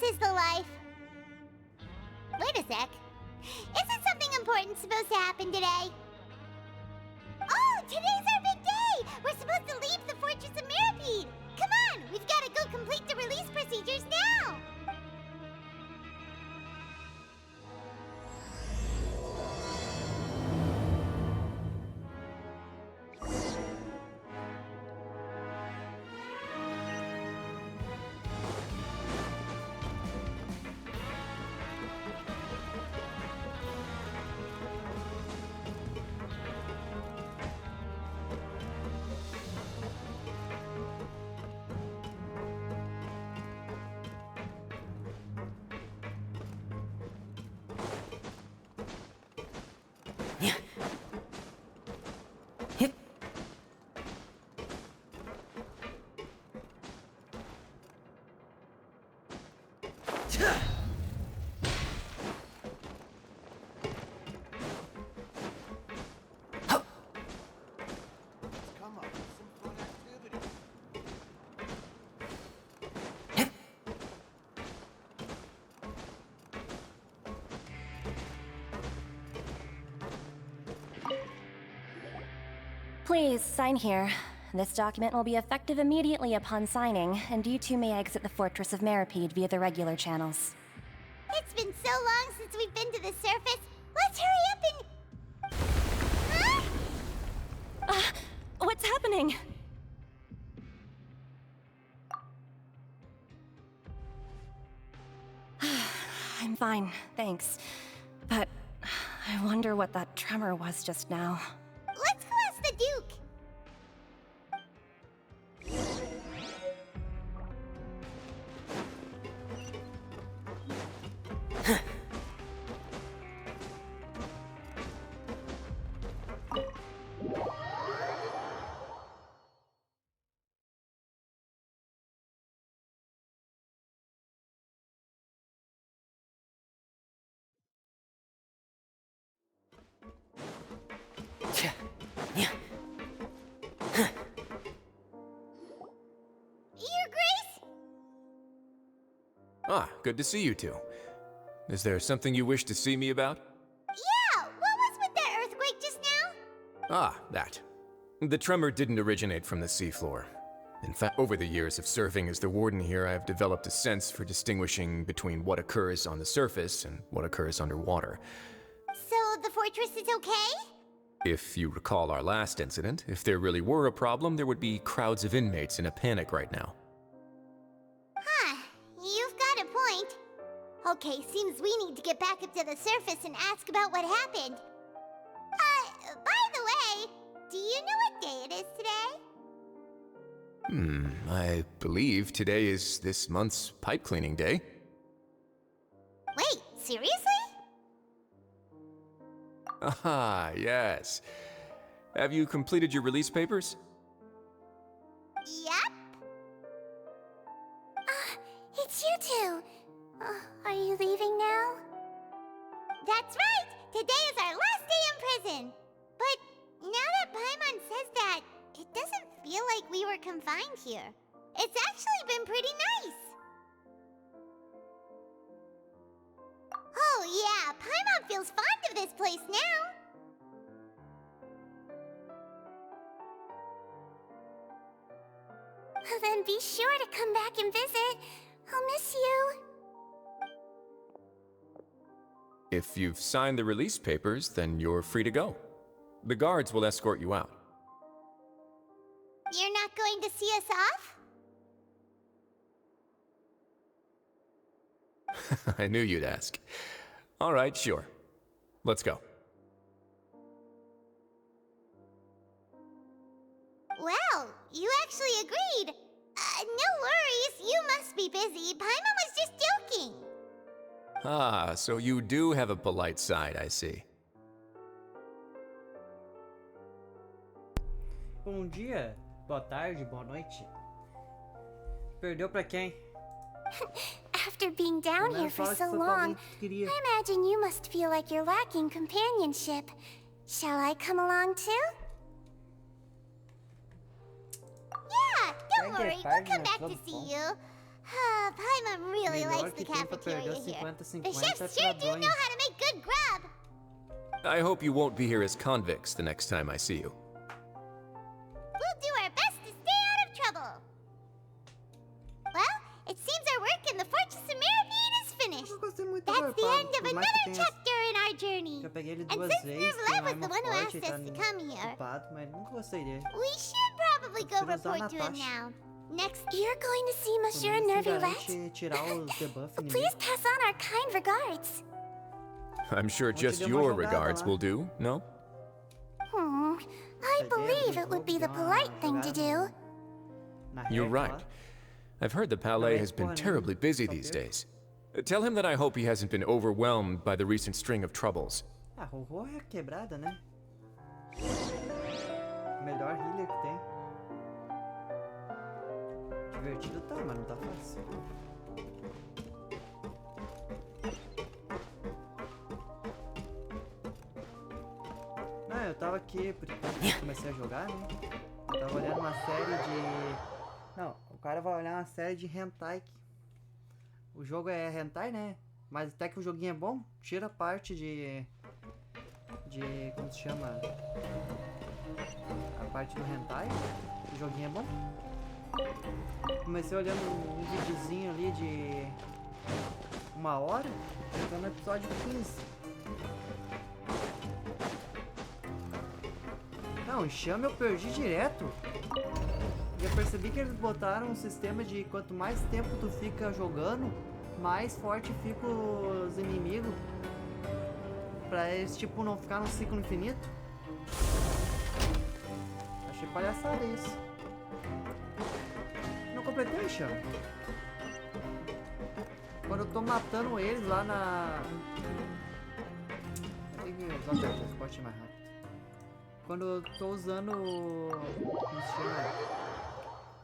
'tis the life. Wait a sec. Isn't something important supposed to happen today? Oh, today's our big day! We're supposed to leave the Fortress of Mirapede! Come on, we've got to go complete the release procedures now! Please, sign here. This document will be effective immediately upon signing, and you two may exit the Fortress of Mirapede via the regular channels. It's been so long since we've been to the surface. Let's hurry up and... Huh? What's happening? I'm fine, thanks. But I wonder what that tremor was just now. Let's go ask the Duke. Your Grace? Ah, good to see you two. Is there something you wish to see me about? Yeah, what was with that earthquake just now? Ah, that. The tremor didn't originate from the seafloor. In fact, over the years of serving as the warden here, I've developed a sense for distinguishing between what occurs on the surface and what occurs underwater. So the fortress is okay? If you recall our last incident, if there really were a problem, there would be crowds of inmates in a panic right now. Huh, you've got a point. Okay, seems we need to get back up to the surface and ask about what happened. By the way, do you know what day it is today? I believe today is this month's pipe cleaning day. Wait, seriously? Ah, yes. Have you completed your release papers? Yep. It's you two. Are you leaving now? That's right! Today is our last day in prison! But now that Paimon says that, it doesn't feel like we were confined here. It's actually been pretty nice! Oh yeah, Paimon feels fond of this place now! Then be sure to come back and visit. I'll miss you. If you've signed the release papers, then you're free to go. The guards will escort you out. You're not going to see us off? I knew you'd ask. All right, sure. Let's go. Well, you actually agreed. No worries, you must be busy. Paimon was just joking. Ah, so you do have a polite side, I see. Bom dia, boa tarde, boa noite. Perdeu pra quem? After being down here for so long, I imagine you must feel like you're lacking companionship. Shall I come along too? Yeah, don't worry, we'll come back to see you. Paimon really Melhor likes the que tem pra cafeteria perder here. 50-50 The chefs é sure do know tradonha. how to make good grub. I hope you won't be here as convicts the next time I see you. We'll do our best to stay out of trouble. Well, it seems our work in the Fortress of Mirabine is finished. Eu gostei muito That's the agora, end of por mais que another tenha- chapter in our journey. Eu peguei ele And duas since vezes, tem Nervlev uma was the one who forte, asked tá us to come here, ocupado, mas nunca gostei dele. we should probably go Prefiro usar report to him Natasha. now. Next, you're going to see Monsieur Pelo menos Nervlev? garante tirar os debuff Please inimigos. pass on our kind regards. I'm sure Onde just deu uma your jogada regards lá. will do, no? I Peguei, believe abri o it would be jogo, the dei uma polite thing to jogada do. Na You're reta right. lá. I've heard the Palais Alright, has been go ahead. terribly busy Stop these here. days. Tell him that I hope he hasn't been overwhelmed by the recent string of troubles. Ah, Rorô é quebrada, né? Melhor healer que tem. Divertido tá, mas não tá fácil. Não, eu tava aqui, porque eu comecei a jogar, né? Eu tava olhando uma série de... Não, o cara vai olhar uma série de hentai. O jogo é hentai, né? Mas até que o joguinho é bom, tira a parte de... Como se chama? A parte do hentai. O joguinho é bom. Comecei olhando um videozinho ali de 1 hora. Tô no episódio 15. Não, enxame eu perdi direto. Já percebi que eles botaram um sistema de quanto mais tempo tu fica jogando, mais forte ficam os inimigos. Pra eles, tipo, não ficar num ciclo infinito. Achei palhaçada isso. Não completei o enxame. Quando eu tô matando eles lá na... Eu tenho que usar o transporte mais rápido. Quando eu tô usando... Como se chama?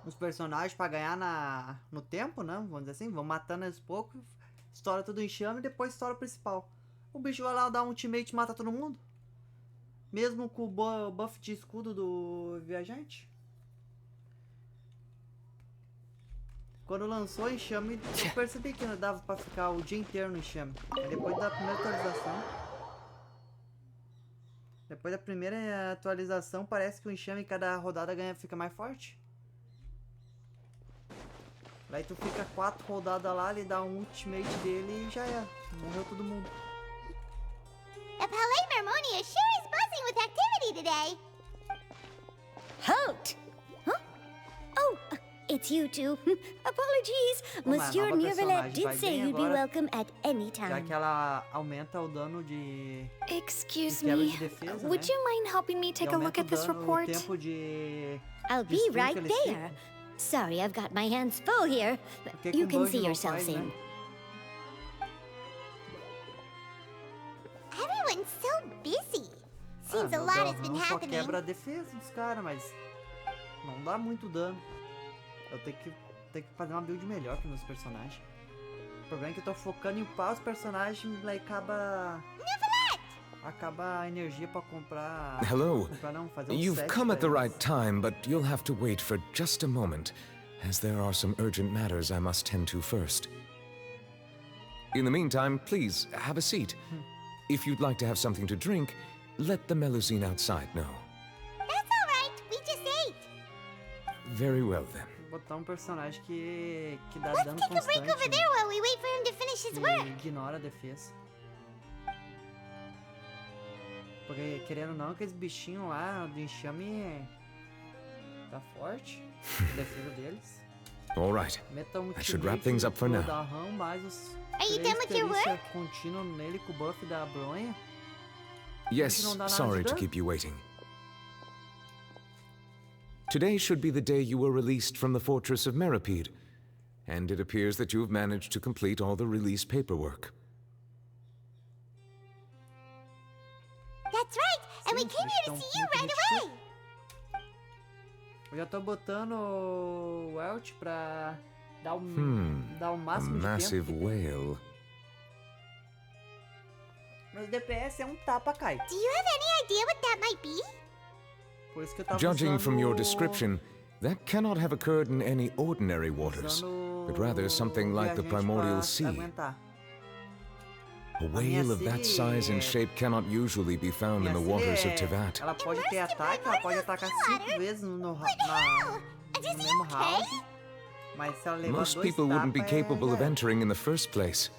Os personagens pra ganhar no tempo, né? Vamos dizer assim. Vão matando eles pouco. Estoura tudo o enxame e depois estoura o principal. O bicho vai lá dar um ultimate e mata todo mundo. Mesmo com o buff de escudo do viajante. Quando lançou o enxame, eu percebi que não dava pra ficar o dia inteiro no enxame. Aí depois da primeira atualização... Depois da primeira atualização, parece que o enxame cada rodada fica mais forte. Daí tu fica 4 rodadas lá, ele dá um ultimate dele e já é. Morreu todo mundo. The Palais Mermonia sure is buzzing with activity today. Halt! Huh? Oh, it's you two. Apologies. Uma Monsieur nova Nervalet personagem did vai say bem you'd be agora, welcome at any Já time. que ela aumenta o dano de Excuse quebra me. de defesa, Would né? you mind helping me E take a look aumenta at this o report? tempo de... I'll de be stun que right eles there. ficam. Sorry, I've got my hands full here. Porque You com can banjo see não yourselves faz, in. né? Everyone's so busy. Seems a meu lot has been Galvão só happening. quebra a defesa dos caras, mas não dá muito dano. Eu tenho que fazer uma build melhor para meus personagens. O problema é que eu tô focando em upar os personagens e aí acaba a energia para comprar. Hello. Comprar não, fazer You've set come at the pra right eles. time, but you'll have to wait for just a moment, as there are some urgent matters I must tend to first. In the meantime, please, have a seat. If you'd like to have something to drink, let the Melusine outside know. That's all right. We just ate. Very well, then. Vou botar um personagem que dá Let's dano take a break over constante there while we wait for him to finish his e work. ignora a defesa. Porque, querendo ou não, aqueles bichinhos lá do enxame tá forte. A defesa deles. All right. Meta um I should wrap things up for now. Da RAM, mais os Are you 3 done with your perícia work? contínuo nele com o buff da bronha. Yes, não dá nada sorry de to dano. keep you waiting. Today should be the day you were released from the fortress of Meripede, and it appears that you have managed to complete all the release paperwork. That's right. And we Sim, came eles here to estão see you muito right hit away. Eu já tô botando o Welt pra dar o A máximo de massive tempo. whale. Meus DPS é um tapa, cai. Do you have any idea what that might be? Por isso que eu tava Judging from your usando- description, that cannot have occurred in any ordinary waters. Usando but rather something like the viajante primordial pra sea. aguentar. A whale of that size and shape cannot usually be found in the waters of Tivat. Ela pode ter ataque, ela pode atacar 5 vezes no mesmo house. Mas se ela levar Most 2 people wouldn't be tapas, capable of já era. entering in the first place.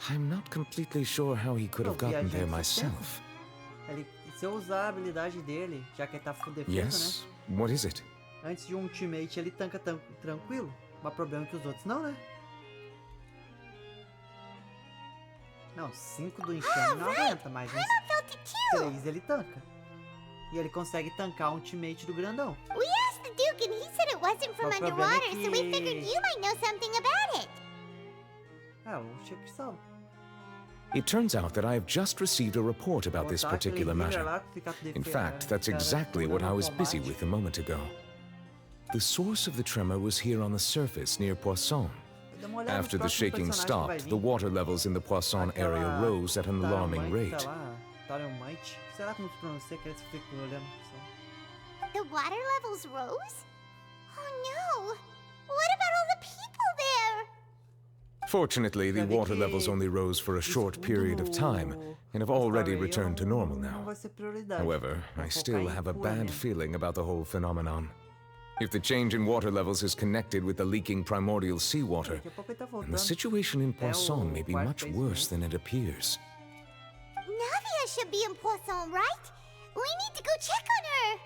I'm not completely sure how he could have gotten there myself. Se eu usar a habilidade dele, já que ele tá full defesa, Yes? What is it? né? Antes de um teammate, ele tanca tranquilo. Mas o problema é que os outros não, né? Não, 5 do enxame não aguenta, mas Paimon felt it too. 3 ele tanca. E ele consegue tancar um teammate do grandão. We asked the Duke and he said it wasn't from O problema é underwater, so we que- figured you might know something about it. Ah, o Chico salva. It turns out that I have just received a report about this Botar aquele particular healer matter. lá, ficar com In defesa, fact, that's cara, exactly what I was busy automático. with a moment ago. The source of the tremor was here on the surface near Poisson. Dá uma olhada nos After the próximos shaking personagens que vai stopped, vir. the water levels in the Poisson area Aquela rose at an alarming Taramite rate. tá lá, Taramite. Será como se pronuncia? Que eles ficam olhando. Só. The water levels rose? Oh no! What about all the people there? Fortunately, the Já vi water que levels only rose for a short period of time and have already returned to normal Não now. vai ser prioridade. However, Vou I focar still em have a cura bad mesmo. feeling about the whole phenomenon. If the change in water levels is connected with the leaking primordial seawater, Daqui a pouco ele tá then voltando. the situation in Até o Poisson may be quarto much phase worse mesmo. than it appears. Navia should be in Poisson, right? We need to go check on her.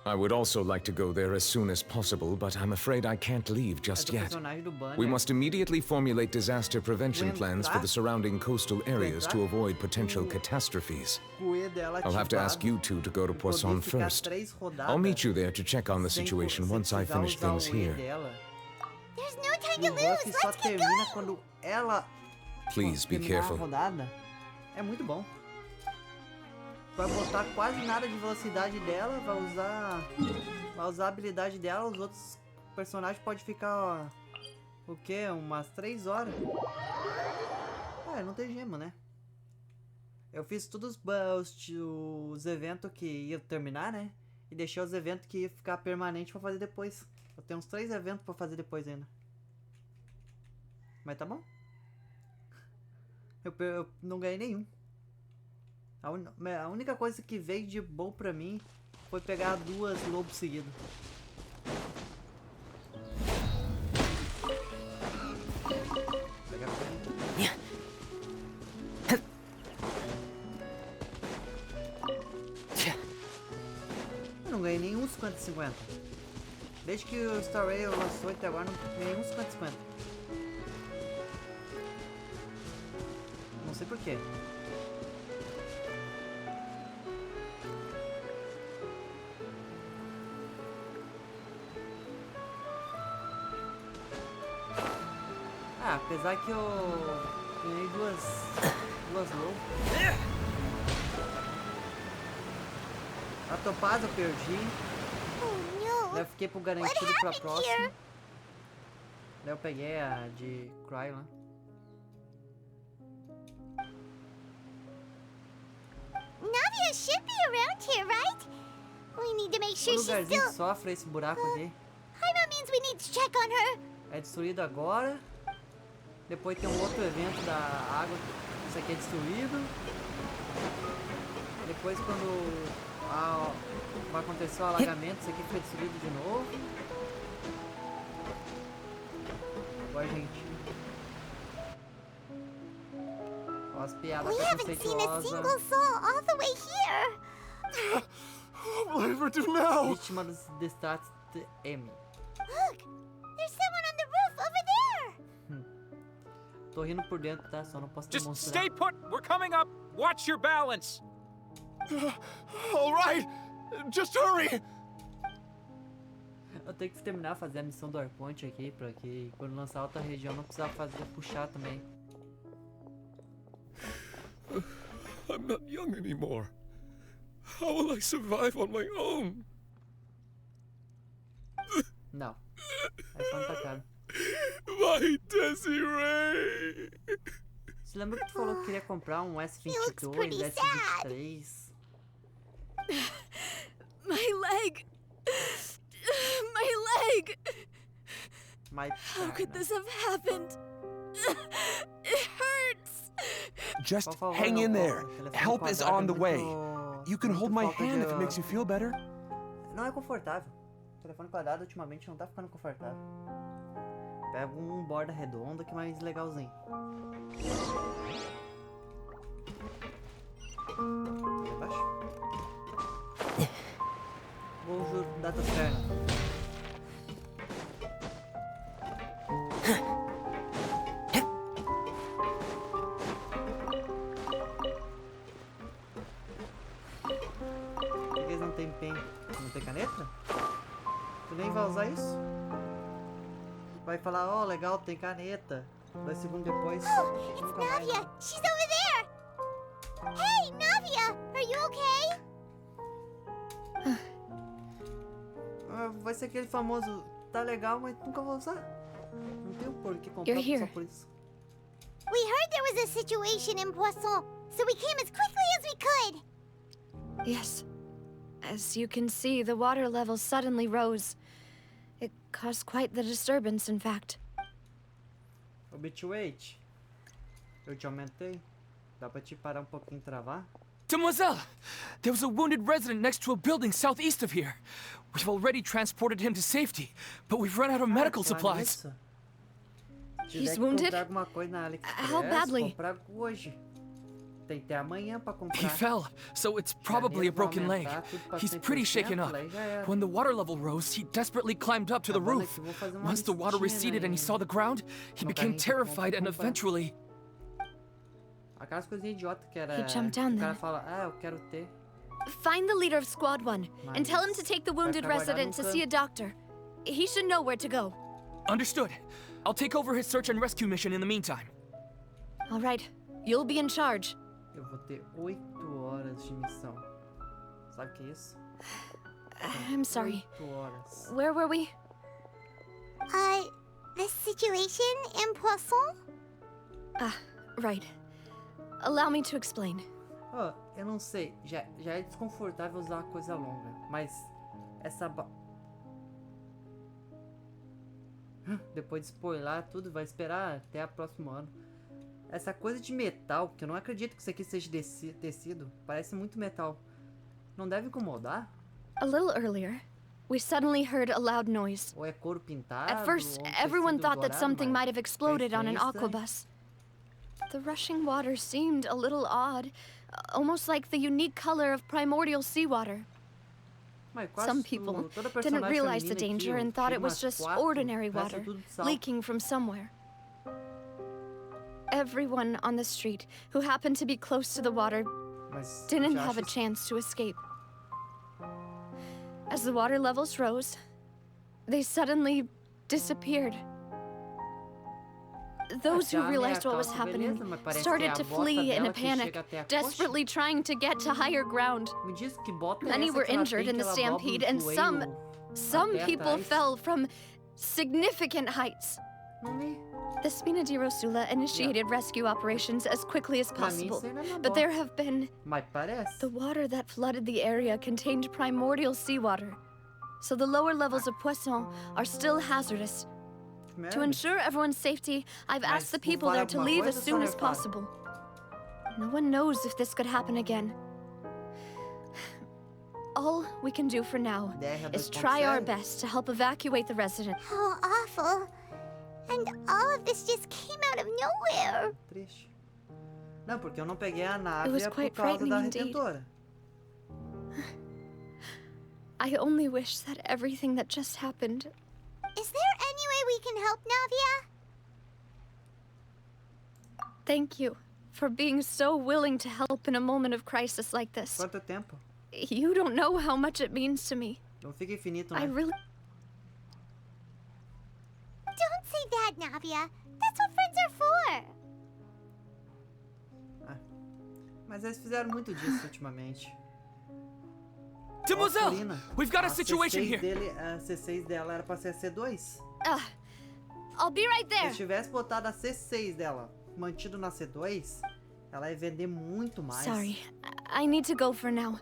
I would also like to go there as soon as possible, but I'm afraid I can't leave just Esse é o yet. personagem do Banner. We must immediately formulate disaster prevention plans for the surrounding coastal areas to avoid potential catastrophes. O E dela I'll have to ask ativado, you two to go to e poder Poisson ficar first. 3 rodadas I'll meet you there to check on the sem situation sem once I precisar finish usar things o E here. dela. There's no time E to o boss lose. só Let's get termina going. quando ela Please be terminar a careful. rodada. É muito bom. Vai botar quase nada de velocidade dela, vai usar a habilidade dela, os outros personagens podem ficar, ó, o que? Umas 3 horas. É, não tem gema, né? Eu fiz todos os eventos que ia terminar, né? E deixei os eventos que ia ficar permanente pra fazer depois. Eu tenho uns 3 eventos pra fazer depois ainda. Mas tá bom. Eu não ganhei nenhum. A única coisa que veio de bom pra mim foi pegar 2 lobos seguidos. Pegar pra Eu não ganhei nenhum 50-50. Desde que o Star Rail lançou até agora, não ganhei nenhum 50-50. Não sei porquê. Ah, apesar que eu ganhei duas low. A topaz eu perdi. Oh no. Daí eu fiquei pro garantido pra próxima. Daí eu peguei a de Cry lá. Navia should be around here, right? We need to make O sure she's lugarzinho que still. sofre esse buraco aqui. Paimon means we need to check on her. É destruído agora. Depois tem um outro evento da água. Isso aqui é destruído. Depois quando vai acontecer o alagamento, isso aqui fica destruído de novo. Agora, gente. Ó, as piadas We haven't seen a single preconceituosas. soul all the way here. What will I ever do now? Vítima dos destratos de M. Look, there's someone on the roof over there. Tô rindo por dentro, tá? Só não posso Just demonstrar. stay put. We're coming up. Watch your balance. All right, just hurry. Eu tenho que terminar fazer a missão do Arponte aqui, pra que quando lançar outra região não precisar puxar também. I'm not young anymore. How will I survive on my own? Não. É só não tá caro. My Desiree! Você lembra que tu falou que queria comprar um looks S22, pretty S23? My leg! My leg! My How could perna. this have happened? It hurts! Just Por favor, hang não in there. corra. Telefone Help is quadrado on é the way. muito- You can muito hold my falta hand de- if it makes you feel better. Não é confortável. O telefone quadrado ultimamente não tá ficando confortável. Pega um borda redonda que é mais legalzinho. Abaixo. Vou dar tuas pernas. Por que eles não têm pen? Não tem caneta? Tu nem vai usar isso? Vai falar, ó, legal, tem caneta. 2 segundos depois. It's nunca mais. Navia! She's over there! Hey, Navia! Are you okay? Vai ser aquele famoso, tá legal, mas nunca vou usar. Não tem por que comprar You're só here. por isso. We heard there was a situation in Poisson, so we came as quickly as we could. Yes. As you can see, the water level suddenly rose. It caused quite the disturbance, in fact. O bitrate. Eu te aumentei. Dá pra te parar um pouquinho e travar? Demoiselle! There was a wounded resident next to a building southeast of here. We've already transported him to safety, but we've run out of medical Falar supplies. nisso, se He's tiver que wounded? comprar alguma coisa na AliExpress, How badly? comprar hoje. Tem até amanhã pra comprar. He fell, so it's probably a broken leg. He's pretty shaken up. When the water level rose, he desperately climbed up to the roof. Once the water receded and he saw the ground, he became terrified and eventually... Aquelas coisinhas idiotas que era. He jumped down o cara then. fala, eu quero ter. Find the leader of Squad 1 and tell him to take the wounded Vai ficar resident to guardado see a doctor. He should know where to go. Understood. I'll take over his search and rescue mission in the meantime. All right, you'll be in charge. Eu vou ter 8 horas de missão. Sabe o que é isso? I'm sorry. 8 horas. Where were we? The situation in Poisson? Ah, right. Allow me to explain. Ó, eu não sei, já é desconfortável usar uma coisa longa, mas essa depois de spoiler tudo, vai esperar até o próximo ano. Essa coisa de metal, que eu não acredito que isso aqui seja tecido, parece muito metal. Não deve incomodar? A little earlier, we suddenly heard a loud noise. Ou é couro pintado? At first, ou everyone tecido thought that dourado, something mas might have exploded on an estranho. aquabus. The rushing water seemed a little odd, almost like the unique color of primordial seawater. Mas quase Some people toda didn't personagem realize the feminina aqui, danger ó, and thought chega it was umas just 4, ordinary parece water tudo sal. leaking from somewhere. Everyone on the street who happened to be close to the water Mas didn't já have a acho chance to escape. As the water levels rose, they suddenly disappeared. Those who Já, né, realized a what was calça, happening beleza, mas parece que é started a to bota flee in dela a que panic, chega até a coxa. desperately trying to get to higher ground. Me diz que bota é Many essa were que ela injured tem, in que the ela dobra o stampede, and joelho some até people atrás. fell from significant heights. Não vi. The Spina di Rosula initiated rescue operations as quickly as Pra mim, possible, isso aí não é but bom. there have been... Mas parece. The water that flooded the area contained primordial seawater, so the lower levels of Poisson are still hazardous. Que To merda. ensure everyone's safety, I've Mas asked the não people vale there to alguma leave coisa as ou soon só as reparo? possible. No one knows if this could happen again. All we can do for now DR is try our 2.0. best to help evacuate the resident. How awful. And all of this just came out of nowhere. Triste. Não, porque eu não peguei a nave was por quite causa da frightening indeed. retentora. I only wish that everything that just happened... Is there any way we can help, Navia? Thank you for being so willing to help in a moment of crisis like this. Quanto tempo? You don't know how much it means to me. Não fica infinito, I né? really... Don't say that, Navia. That's what friends are for. Mas eles fizeram muito disso ultimamente. Demoiselle! Corina, We've got a a situation C6 here. dele, a C6 dela era pra ser a C2. I'll be right Se there. eu tivesse botado a C6 dela mantido na C2, ela ia vender muito mais. Sorry, I need to go for now.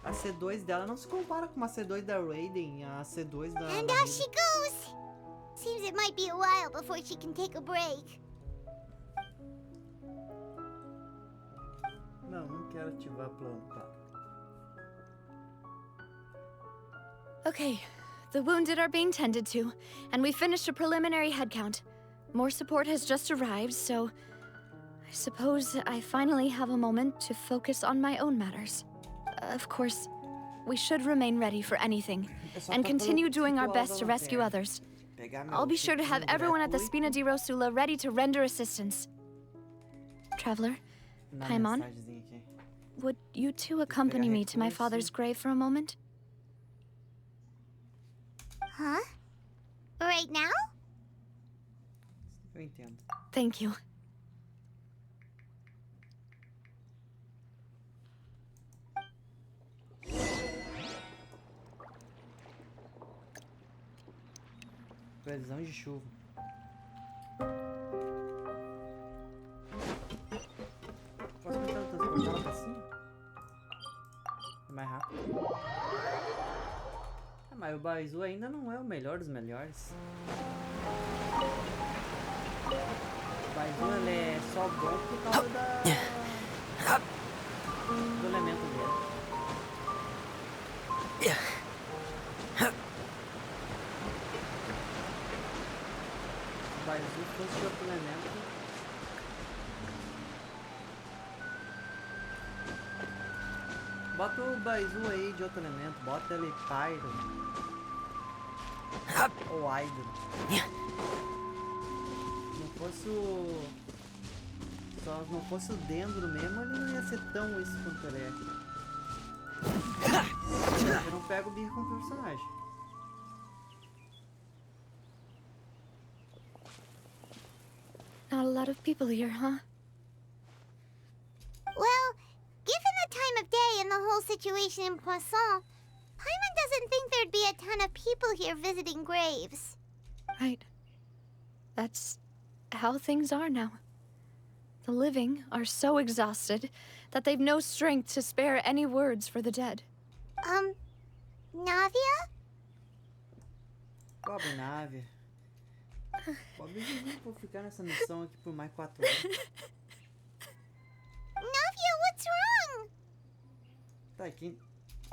A C2 dela não se compara com uma C2 da Raiden, a C2 da... And da off Hilda. she goes! Seems it might be a while before she can take a break. Não quero ativar plano, tá? Okay, the wounded are being tended to, and we finished a preliminary head count. More support has just arrived, so I suppose I finally have a moment to focus on my own matters. Of course, we should remain ready for anything, and continue doing our best to rescue others. I'll be sure to have everyone at the Spina di Rosula ready to render assistance. Traveler, Paimon, would you two accompany me to my father's grave for a moment? Huh? Right now? Eu entendo. Thank you. Previsão de chuva. Posso tentar transportar ela pra cima? É mais rápido. Ah, mas o Baizu ainda não é o melhor dos melhores. O Baizu ele é só bom por causa do elemento dele. Se o Baizu fosse de outro elemento, bota o Baizu aí de outro elemento, bota ele Pyro ou Hydro. Se não fosse o Dendro mesmo, ele não ia ser tão isso quanto ele é. Eu não pego o birro com o personagem. Not a lot of people here, huh? Well, given the time of day and the whole situation in Poisson, Paimon doesn't think there'd be a ton of people here visiting graves. Right. That's how things are now. The living are so exhausted that they've no strength to spare any words for the dead. Navia? Pobre Nave. Pobre Vivi, vou ficar nessa missão aqui por mais 4 horas. Navia, what's wrong? Tá, aqui.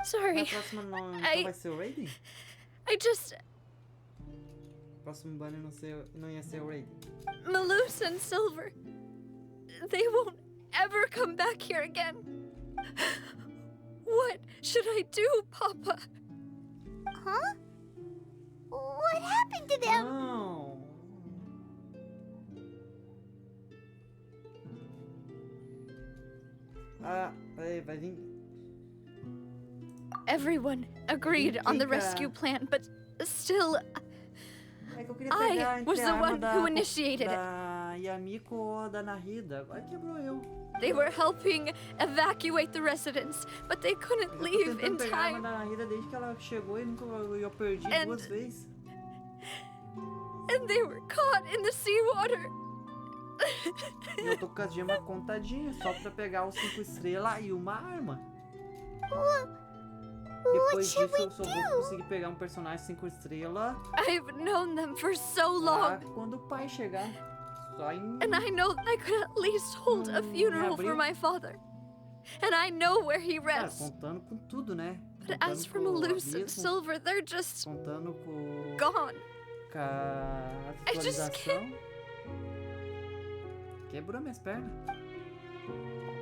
Sorry. Na próxima não, então vai ser o Raiden? I just... Próximo banner não ia ser o Raiden. Malus and Silver. They won't ever come back here again. What should I do, Papa? Huh? What happened to them? Não. Ah, peraí, vai vir. Everyone agreed on the rescue plan, but still, É que eu queria pegar I was entre the a arma one da, who initiated it. da Yamiko ou da Nahida. Agora quebrou eu. They were helping evacuate the residents, but they couldn't Eu tô leave tentando in pegar a arma time. da Nahida desde que ela chegou e nunca eu perdi And- 2 vezes. And they were caught in the seawater. E eu tô com as gemas contadinhas só pra pegar os 5 estrelas e uma arma. Depois disso eu só vou conseguir pegar um personagem 5 estrelas I've known them for so lá long, quando o pai chegar. Só em... and I know I could at least hold a funeral for my father. And I know where he Cara, rests. contando com tudo, né? But Contando as for com o Malus and abismo, Silver, they're just contando com gone. a I just atualização. Quebrou minhas pernas.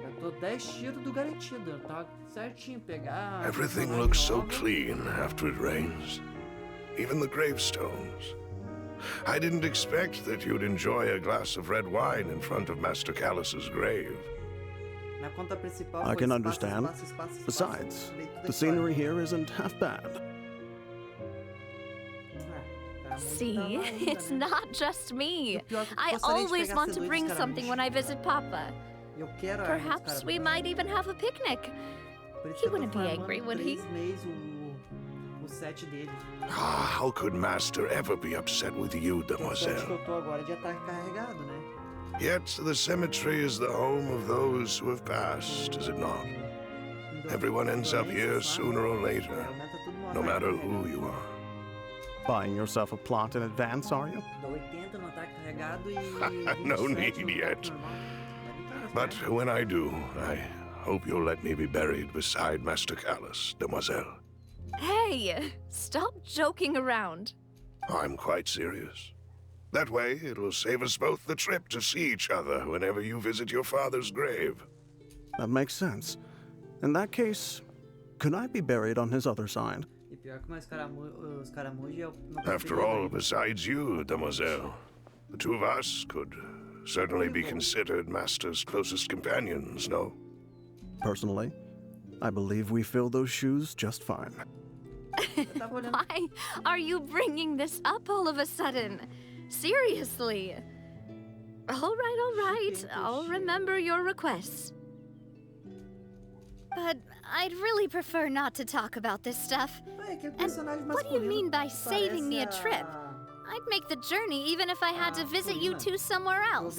Eu tô 10 tiros do garantido. Tá certinho pegar. Everything personagem looks so nova. clean after it rains. Even the gravestones. I didn't expect that you'd enjoy a glass of red wine in front of Master Callus's grave. Na conta principal I foi can espaço, understand. espaço, espaço, espaço, Besides, leio tudo the a scenery história. here isn't half bad. Tá muito See, trabalho ainda, it's né? not just me. O pior é que eu I gostaria de always pegar want to C2 bring dos something when I visit Papa. Eu quero a arma dos Perhaps caras, we por might even have a picnic. Por isso he que eu tô wouldn't be farmando angry, would he? 3 meses o set dele. Ah, how could Master ever be upset with you, O set que demoiselle? eu tô agora de ataque carregado, né? Yet the cemetery is the home of those who have passed, is it not? Everyone ends up here sooner or later, no matter who you are. Buying yourself a plot in advance, are you? No need yet. But when I do, I hope you'll let me be buried beside Master Callus, demoiselle. Hey, stop joking around. I'm quite serious. That way, it'll save us both the trip to see each other whenever you visit your father's grave. That makes sense. In that case, could I be buried on his other side? After all, besides you, demoiselle, the two of us could certainly be considered Master's closest companions, no? Personally, I believe we fill those shoes just fine. Why are you bringing this up all of a sudden? Seriously. All right. I'll remember your requests. But I'd really prefer not to talk about this stuff. And what do you mean by saving me a trip? I'd make the journey even if I had to visit you two somewhere else.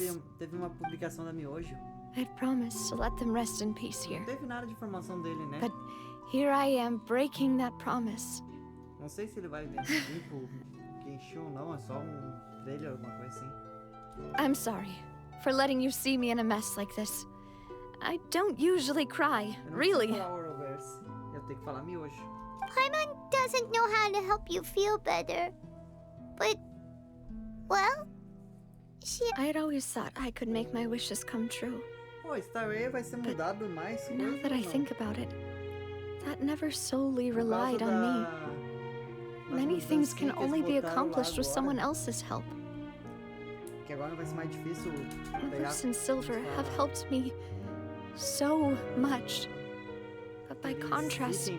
I'd promised to let them rest in peace here. But here I am breaking that promise. Não sei se ele vai vir pro Genshin ou não, é só trailer ou alguma coisa assim. I'm sorry for letting you see me in a mess like this. I don't usually cry, really. Eu tenho que falar miojo. Paimon doesn't know how to help you feel better. But, well, I'd always thought I could make my wishes come true. Pô, Star Rail vai ser mudado mais. Now that I think about it, that never solely relied on me. Many things can only be accomplished with someone else's help. Que agora vai ser mais difícil Malus and Silver have helped me so much. But by contrast,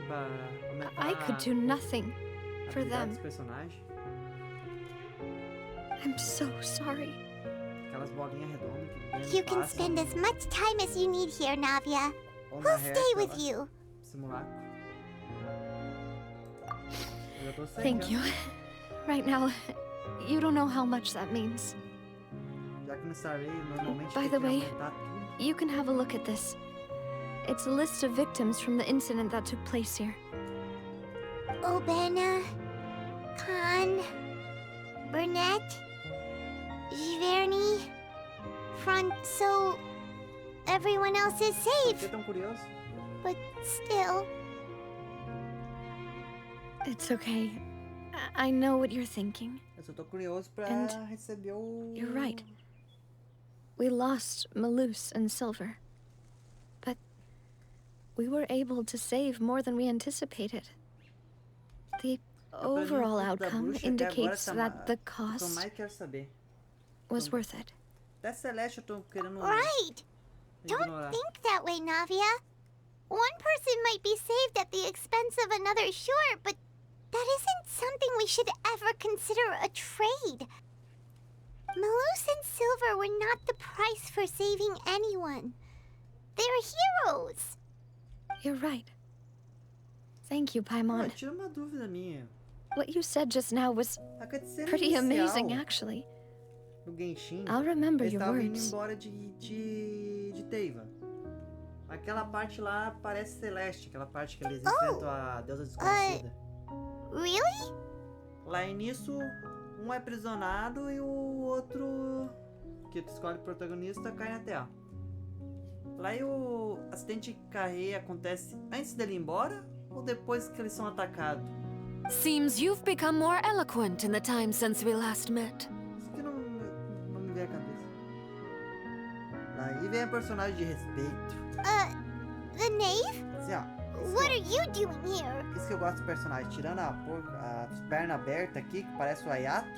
I could do nothing for them. I'm so sorry. Aquelas bolinhas redondas que you can spend as much time as you need here, Navia. We'll stay with you. Simulacro. Thank you. Right now, you don't know how much that means. By the way, you can have a look at this. It's a list of victims from the incident that took place here. Obena, Khan, Burnett, Giverny, Front, so everyone else is safe. But still... It's okay. I know what you're thinking. And you're right. We lost Malus and Silver. But we were able to save more than we anticipated. The overall outcome indicates that the cost was worth it. Right! Don't think that way, Navia. One person might be saved at the expense of another, sure, but that isn't something we should ever consider a trade. Malus and Silver were not the price for saving anyone. They're heroes. You're right. Thank you, Paimon. What you said just now was pretty amazing, actually. I'll remember your words. Aquela parte lá parece Celeste, aquela parte que eles enfrentam a deusa desconhecida. Really? Lá nisso, um é aprisionado e o outro, que tu escolhe o protagonista, cai na terra. Lá o acidente de carreira acontece antes dele ir embora ou depois que eles são atacados? Seems you've become more eloquent in the time since we last met. Isso que não me vem à cabeça. Daí vem a personagem de respeito. The knave? Assim, ó, What are you doing here? Isso que eu gosto do personagem, tirando as pernas abertas aqui, que parece o Ayato.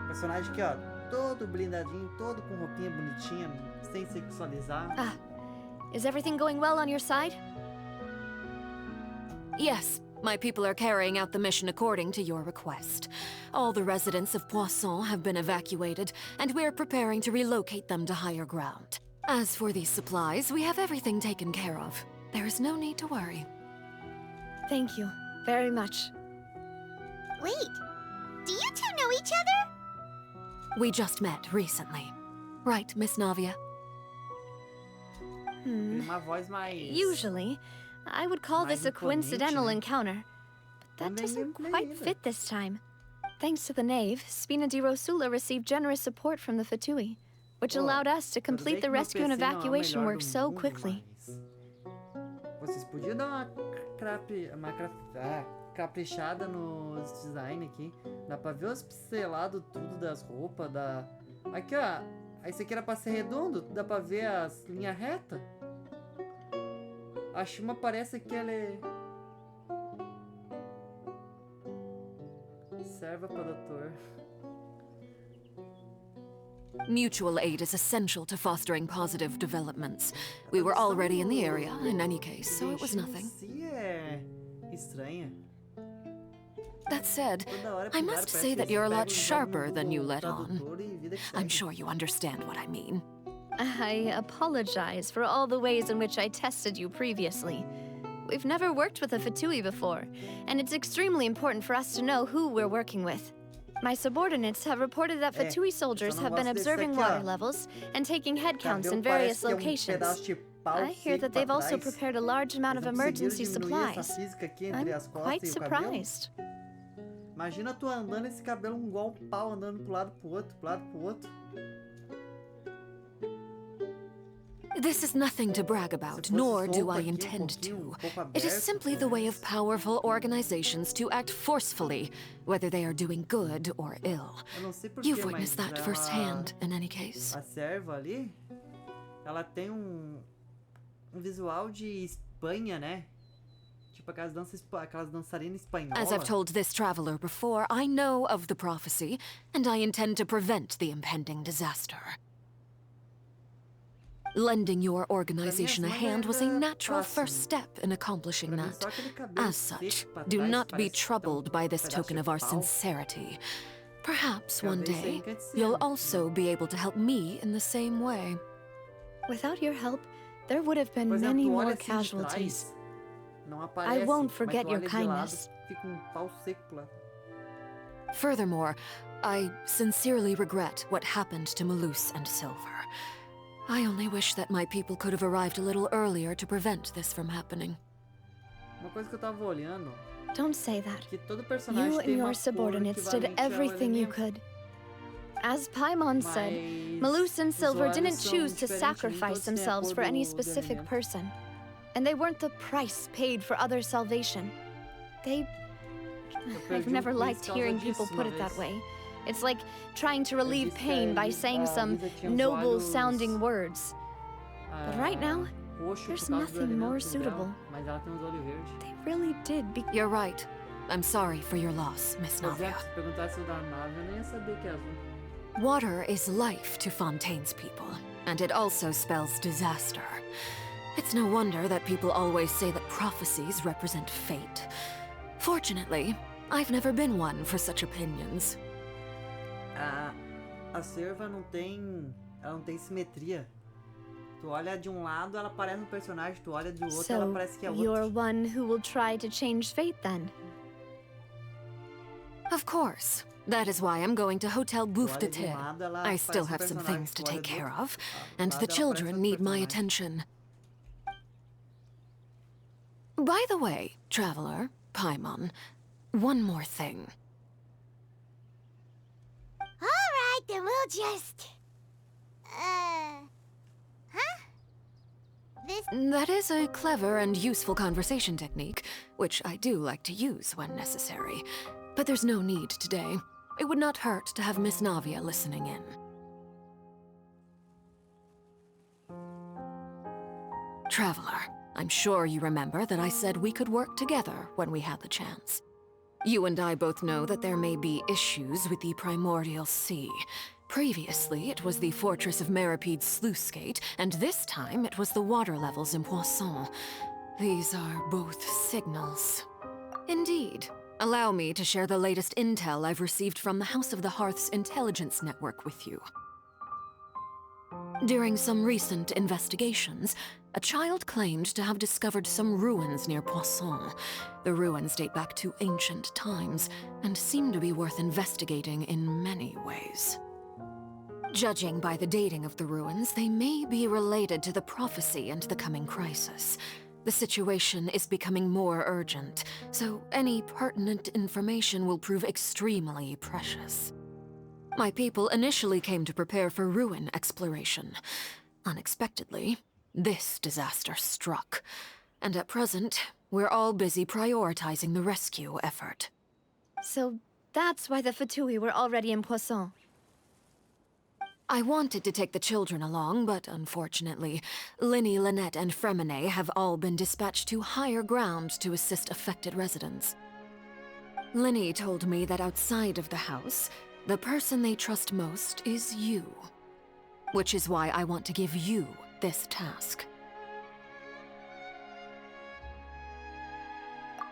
Personagem aqui, ó, todo blindadinho, todo com roupinha bonitinha, sem sexualizar. Is everything going well on your side? Yes, my people are carrying out the mission according to your request. All the residents of Poisson have been evacuated, and we're preparing to relocate them to higher ground. As for these supplies, we have everything taken care of. There is no need to worry. Thank you very much. Wait, do you two know each other? We just met recently. Right, Miss Navia? Uma voz mais... Usually, I would call this a coincidental encounter, but that doesn't quite fit this time. Thanks to the Knave, Spina di Rosula received generous support from the Fatui, which allowed us to complete the rescue and evacuation work so quickly. Vocês podiam dar uma caprichada nos design aqui. Dá pra ver os pixelados tudo das roupas, da... Aqui, ó. Esse aqui era pra ser redondo, dá pra ver as linhas retas. A Shuma parece que ela é... Serva para doutor. Mutual aid is essential to fostering positive developments. We were already in the area, in any case, so it was nothing. É estranha. That said, I must say that you're a lot sharper than you let on. I'm sure you understand what I mean. I apologize for all the ways in which I tested you previously. We've never worked with a Fatui before, and it's extremely important for us to know who we're working with. My subordinates have reported that Fatui soldiers have been observing water levels and taking head counts in various locations. I hear that they've also prepared a large amount of emergency supplies. I'm quite surprised. Imagina tu andando esse cabelo igual um pau, andando pro lado pro outro, pro lado pro outro. This is nothing to brag about, nor do I intend to. It is simply the way of powerful organizations to act forcefully, whether they are doing good or ill. You've witnessed that firsthand, in any case. A serva ali, ela tem visual de Espanha, né? Tipo aquelas dançarinas espanholas. As I've told this traveler before, I know of the prophecy, and I intend to prevent the impending disaster. Lending your organization a hand was a natural first step in accomplishing that. As such, do not be troubled by this token of our sincerity. Perhaps one day, you'll also be able to help me in the same way. Without your help, there would have been many more casualties. I won't forget your kindness. Furthermore, I sincerely regret what happened to Malus and Silver. I only wish that my people could have arrived a little earlier to prevent this from happening. Uma coisa que eu tava olhando. Don't say that. Que todo personagem You tem and your uma subordinates cor did equivalente ao everything you elemento. could. As Paimon said, Malus and Silver didn't choose to sacrifice themselves for any specific person. And they weren't the price paid for other salvation. I've never liked hearing people put it that way. It's like trying to relieve pain by saying some noble-sounding words. But right now, there's nothing more suitable. They really did You're right. I'm sorry for your loss, Miss Navia. Water is life to Fontaine's people, and it also spells disaster. It's no wonder that people always say that prophecies represent fate. Fortunately, I've never been one for such opinions. A serva não tem simetria. Tu olha de lado, ela parece personagem, tu olha de outro, ela So, parece que é you're outro. one who will try to change fate then? Of course. That is why I'm going to Hotel Bouffe de Terre. lado, ela I still parece have some personagem, things to tu olha take do care outro, of, and lado the ela parece children need my personagem. attention. By the way, traveler, Paimon, one more thing. Alright, then we'll just... Huh? That is a clever and useful conversation technique, which I do like to use when necessary. But there's no need today. It would not hurt to have Miss Navia listening in. Traveler, I'm sure you remember that I said we could work together when we had the chance. You and I both know that there may be issues with the Primordial Sea. Previously, it was the Fortress of Meripede's sluice gate, and this time it was the water levels in Poisson. These are both signals. Indeed. Allow me to share the latest intel I've received from the House of the Hearth's intelligence network with you. During some recent investigations, a child claimed to have discovered some ruins near Poisson. The ruins date back to ancient times, and seem to be worth investigating in many ways. Judging by the dating of the ruins, they may be related to the prophecy and the coming crisis. The situation is becoming more urgent, so any pertinent information will prove extremely precious. My people initially came to prepare for ruin exploration. Unexpectedly, this disaster struck, and at present, we're all busy prioritizing the rescue effort. So that's why the Fatui were already in Poisson. I wanted to take the children along, but unfortunately, Linny, Lynette, and Fremine have all been dispatched to higher ground to assist affected residents. Linny told me that outside of the house, the person they trust most is you. Which is why I want to give you this task.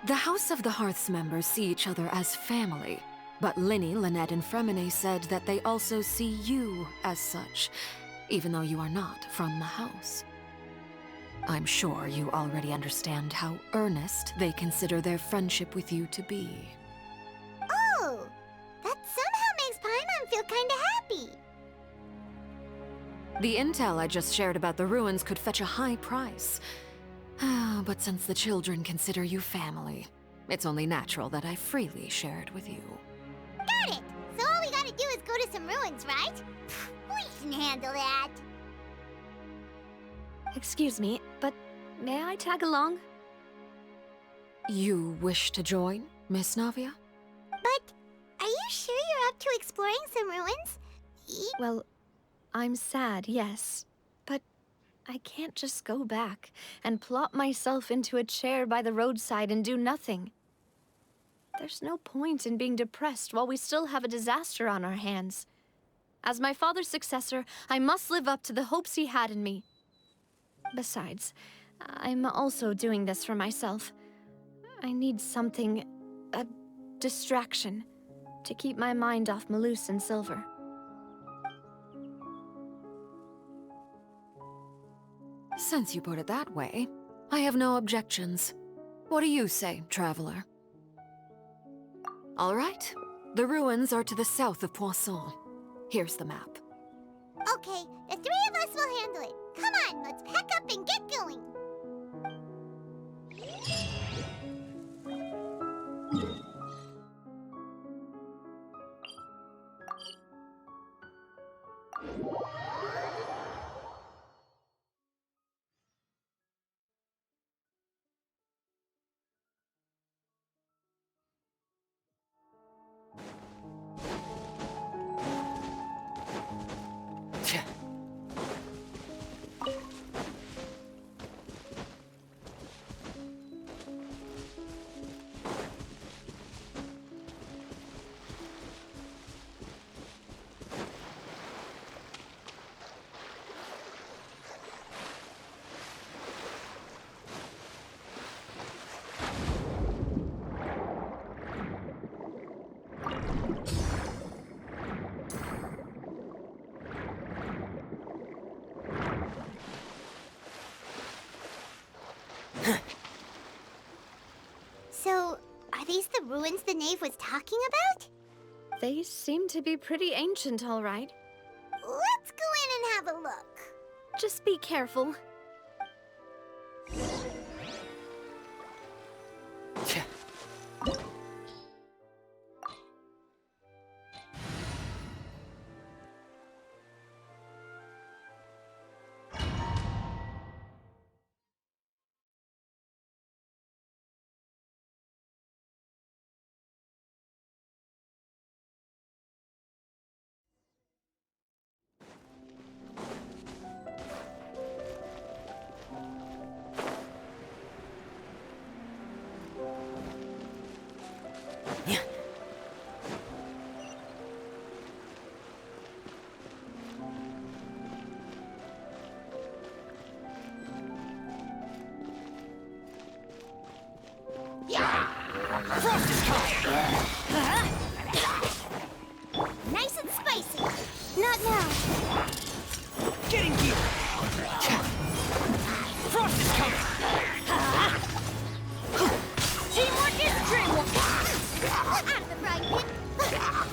The House of the Hearth's members see each other as family, but Linny, Lynette, and Fremine said that they also see you as such, even though you are not from the house. I'm sure you already understand how earnest they consider their friendship with you to be. Oh, that somehow makes Paimon feel kinda happy. The intel I just shared about the ruins could fetch a high price. But since the children consider you family, it's only natural that I freely share it with you. Got it! So all we gotta do is go to some ruins, right? We can handle that. Excuse me, but may I tag along? You wish to join, Miss Navia? But are you sure you're up to exploring some ruins? Well, I'm sad, yes. But I can't just go back and plop myself into a chair by the roadside and do nothing. There's no point in being depressed while we still have a disaster on our hands. As my father's successor, I must live up to the hopes he had in me. Besides, I'm also doing this for myself. I need something, a distraction, to keep my mind off Malus and Silver. Since you put it that way, I have no objections. What do you say, traveler? All right. The ruins are to the south of Poisson. Here's the map. Okay, the three of us will handle it. Come on, let's pack up and get going. So, are these the ruins the knave was talking about? They seem to be pretty ancient, all right. Let's go in and have a look. Just be careful. Frost is coming! Nice and spicy! Not now! Get in gear! Frost is coming! Teamwork is dreamwork! Out of the frying pan!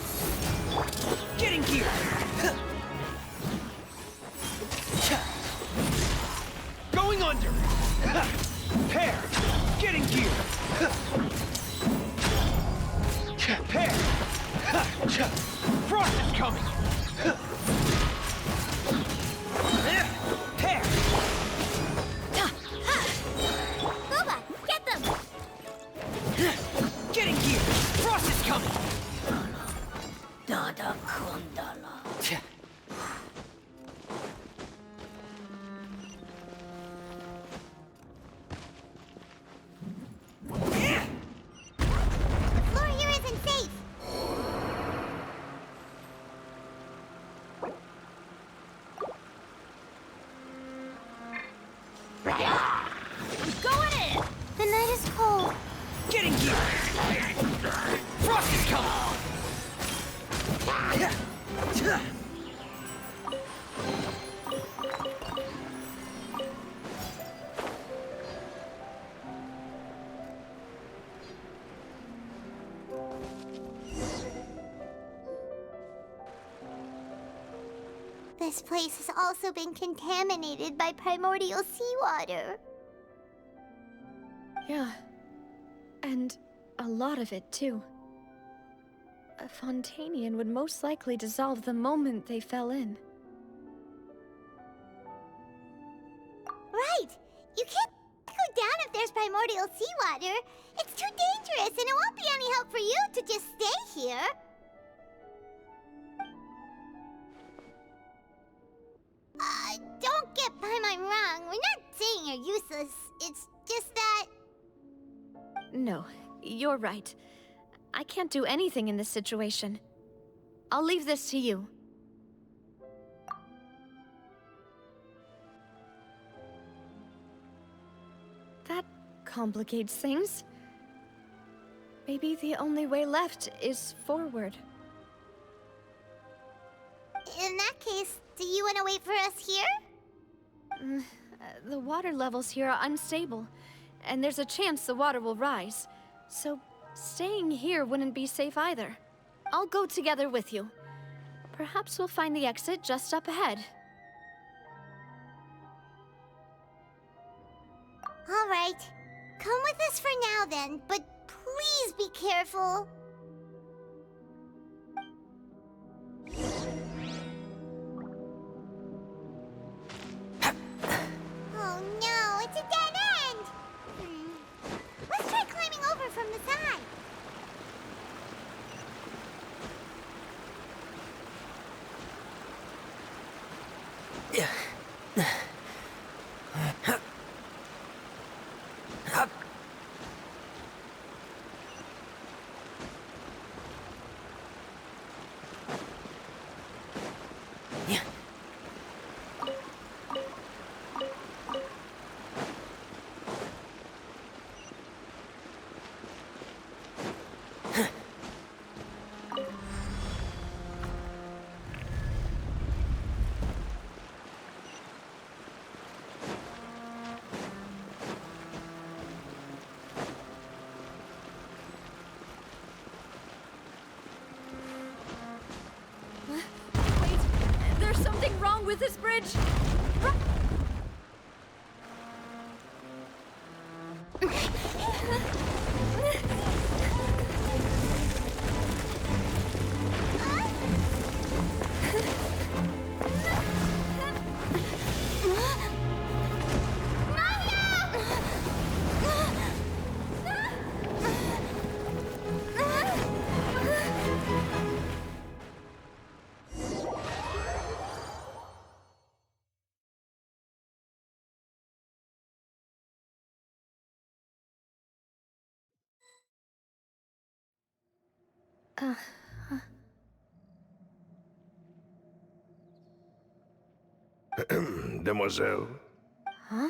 Get in gear! gear! Prepare! Frost is coming! Here! Booba, get them! Get in gear! Frost is coming! Dada Kundala. The floor here isn't safe. Going in! The night is cold. Get in gear! Frost is coming! This place has also been contaminated by primordial seawater. Yeah. And a lot of it, too. A Fontanian would most likely dissolve the moment they fell in. Right! You can't go down if there's primordial seawater. It's too dangerous, and it won't be any help for you to just stay here. Don't get Paimon wrong. We're not saying you're useless. It's just that... No, you're right. I can't do anything in this situation. I'll leave this to you. That complicates things. Maybe the only way left is forward. In that case, do you want to wait for us here? The water levels here are unstable, and there's a chance the water will rise. So, staying here wouldn't be safe either. I'll go together with you. Perhaps we'll find the exit just up ahead. All right. Come with us for now then, but please be careful. Oh no, it's a dead end! Let's try climbing over from the side. Wait, there's something wrong with this bridge! Demoiselle? Huh?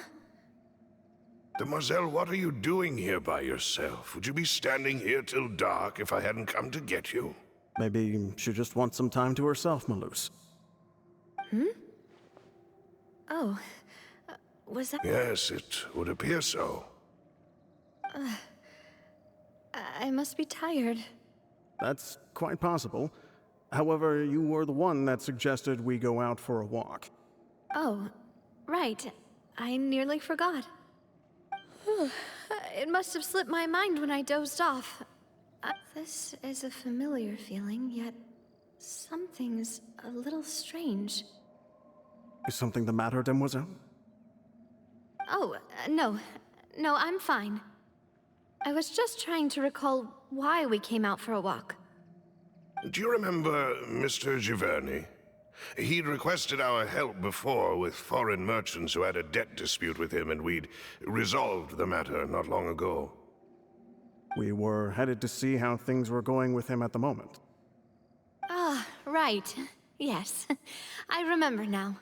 Demoiselle, what are you doing here by yourself? Would you be standing here till dark if I hadn't come to get you? Maybe she just wants some time to herself, Malus. Oh, was that... Yes, it would appear so. I must be tired. That's quite possible. However, you were the one that suggested we go out for a walk. Oh, right. I nearly forgot. It must have slipped my mind when I dozed off. This is a familiar feeling, yet something's a little strange. Is something the matter, Demoiselle? Oh, no. No, I'm fine. I was just trying to recall why we came out for a walk. Do you remember Mr. Giverny? He'd requested our help before with foreign merchants who had a debt dispute with him, and we'd resolved the matter not long ago. We were headed to see how things were going with him at the moment. Ah, right. Yes. I remember now.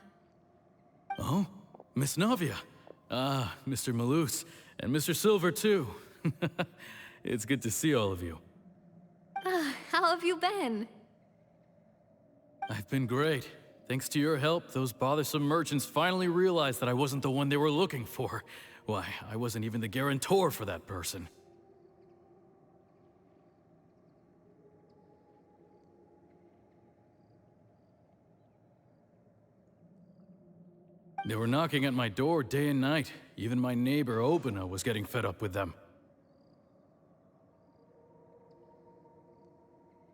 Oh, Miss Navia. Ah, Mr. Malus, and Mr. Silver, too. It's good to see all of you. How have you been? I've been great. Thanks to your help, those bothersome merchants finally realized that I wasn't the one they were looking for. Why, I wasn't even the guarantor for that person. They were knocking at my door day and night. Even my neighbor, Obina, was getting fed up with them.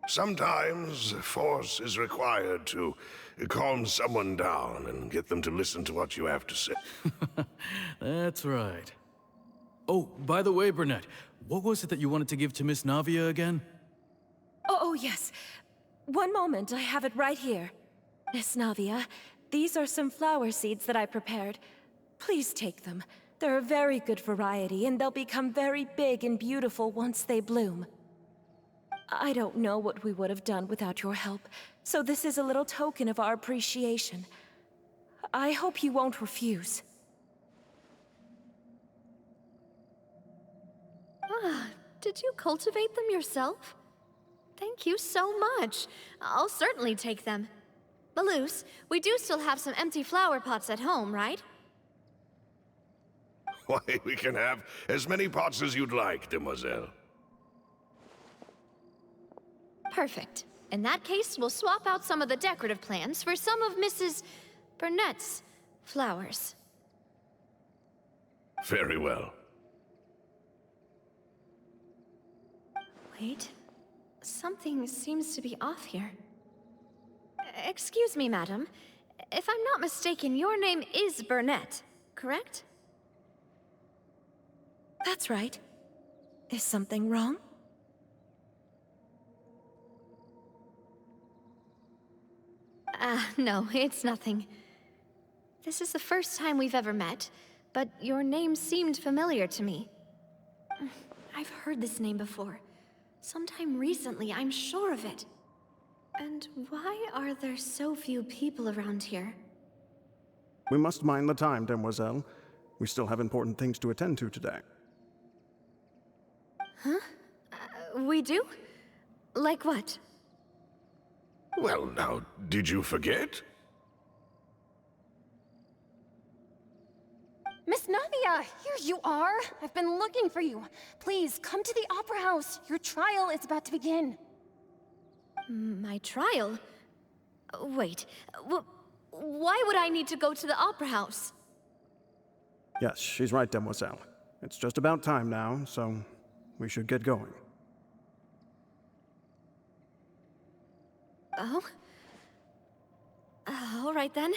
Sometimes force is required to calm someone down and get them to listen to what you have to say. That's right. Oh, by the way, Burnett, what was it that you wanted to give to Miss Navia again? Oh, yes. One moment, I have it right here. Miss Navia, these are some flower seeds that I prepared. Please take them. They're a very good variety, and they'll become very big and beautiful once they bloom. I don't know what we would have done without your help, so this is a little token of our appreciation. I hope you won't refuse. Ah, did you cultivate them yourself? Thank you so much. I'll certainly take them. Malus, we do still have some empty flower pots at home, right? Why, we can have as many pots as you'd like, demoiselle. Perfect. In that case, we'll swap out some of the decorative plants for some of Mrs. Burnett's flowers. Very well. Wait. Something seems to be off here. Excuse me, madam. If I'm not mistaken, your name is Burnett, correct? That's right. Is something wrong? No, it's nothing. This is the first time we've ever met, but your name seemed familiar to me. I've heard this name before. Sometime recently, I'm sure of it. And why are there so few people around here? We must mind the time, demoiselle. We still have important things to attend to today. Huh? We do? Like what? Well, now, did you forget? Miss Navia, here you are. I've been looking for you. Please, come to the Opera House. Your trial is about to begin. My trial? Wait, why would I need to go to the Opera House? Yes, she's right, demoiselle. It's just about time now, so we should get going. Oh? All right then.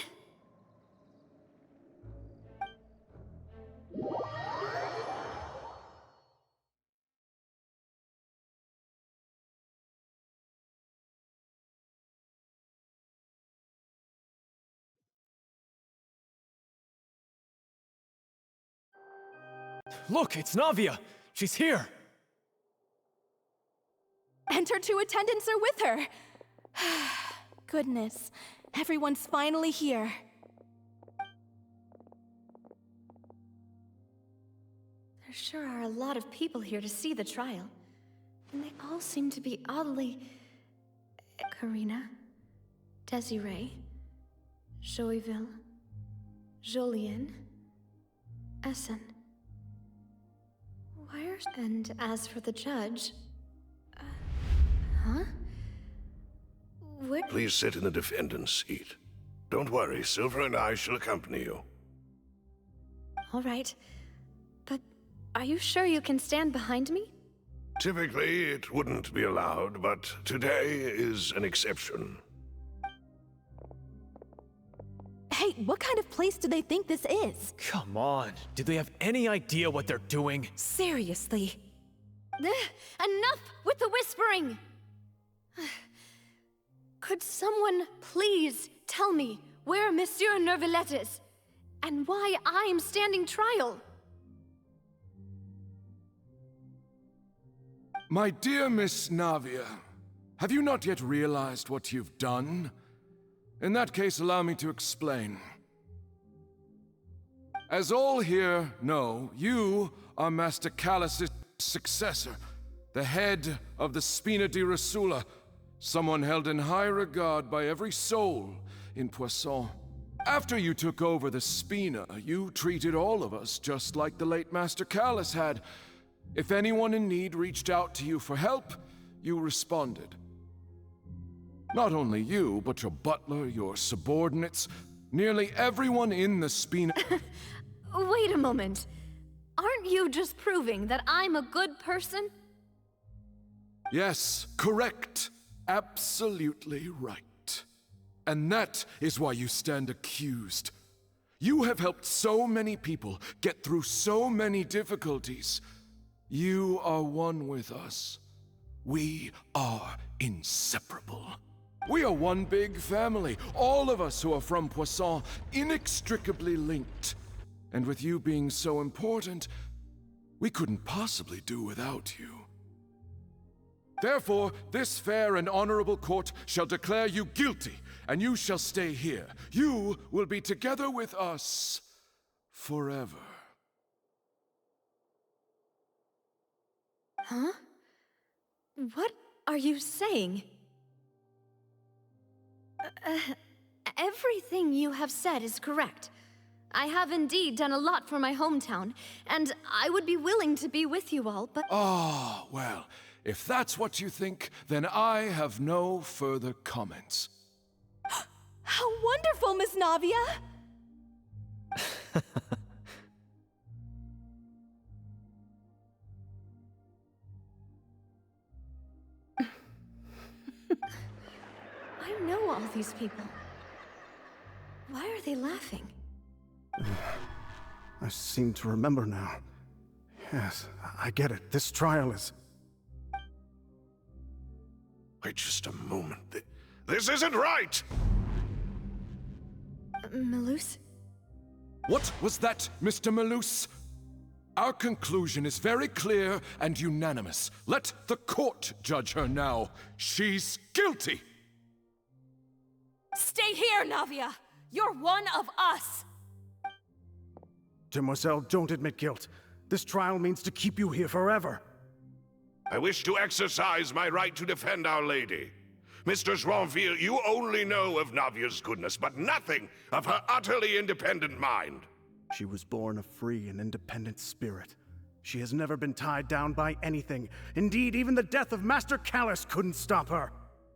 Look, it's Navia! She's here! And her two attendants are with her! Goodness, everyone's finally here. There sure are a lot of people here to see the trial. And they all seem to be oddly... Karina, Desiree, Joyville, Jolien, Essen. Where's... And as for the judge... huh? Where... Please sit in the defendant's seat. Don't worry, Silver and I shall accompany you. All right. But Are you sure you can stand behind me? Typically, it wouldn't be allowed, but today is an exception. Hey, what kind of place do they think this is? Come on. Do they have any idea what they're doing? Seriously. Enough with the whispering! Could someone please tell me where Monsieur Neuvillette is? And why I'm standing trial? My dear Miss Navia, have you not yet realized what you've done? In that case, allow me to explain. As all here know, you are Master Callus's successor, the head of the Spina di Rosula, someone held in high regard by every soul in Poisson. After you took over the Spina, you treated all of us just like the late Master Callus had. If anyone in need reached out to you for help, you responded. Not only you, but your butler, your subordinates, nearly everyone in the Spina... Wait a moment. Aren't you just proving that I'm a good person? Yes, correct. Absolutely right. And that is why you stand accused. You have helped so many people get through so many difficulties. You are one with us. We are inseparable. We are one big family, all of us who are from Poisson, inextricably linked. And with you being so important, we couldn't possibly do without you. Therefore, this fair and honorable court shall declare you guilty, and you shall stay here. You will be together with us forever. Huh? What are you saying? Everything you have said is correct. I have indeed done a lot for my hometown, and I would be willing to be with you all, but... Ah, well, if that's what you think, then I have no further comments. How wonderful, Miss Navia! I know all these people. Why are they laughing? I seem to remember now. Yes, I get it. This trial is... Wait just a moment. This isn't right! Melus? What was that, Mr. Melus? Our conclusion is very clear and unanimous. Let the court judge her now. She's guilty! Stay here, Navia! You're one of us! Demoiselle, don't admit guilt. This trial means to keep you here forever. I wish to exercise my right to defend Our Lady. Mr. Joinville, you only know of Navia's goodness, but nothing of her utterly independent mind. She was born a free and independent spirit. She has never been tied down by anything. Indeed, even the death of Master Callus couldn't stop her.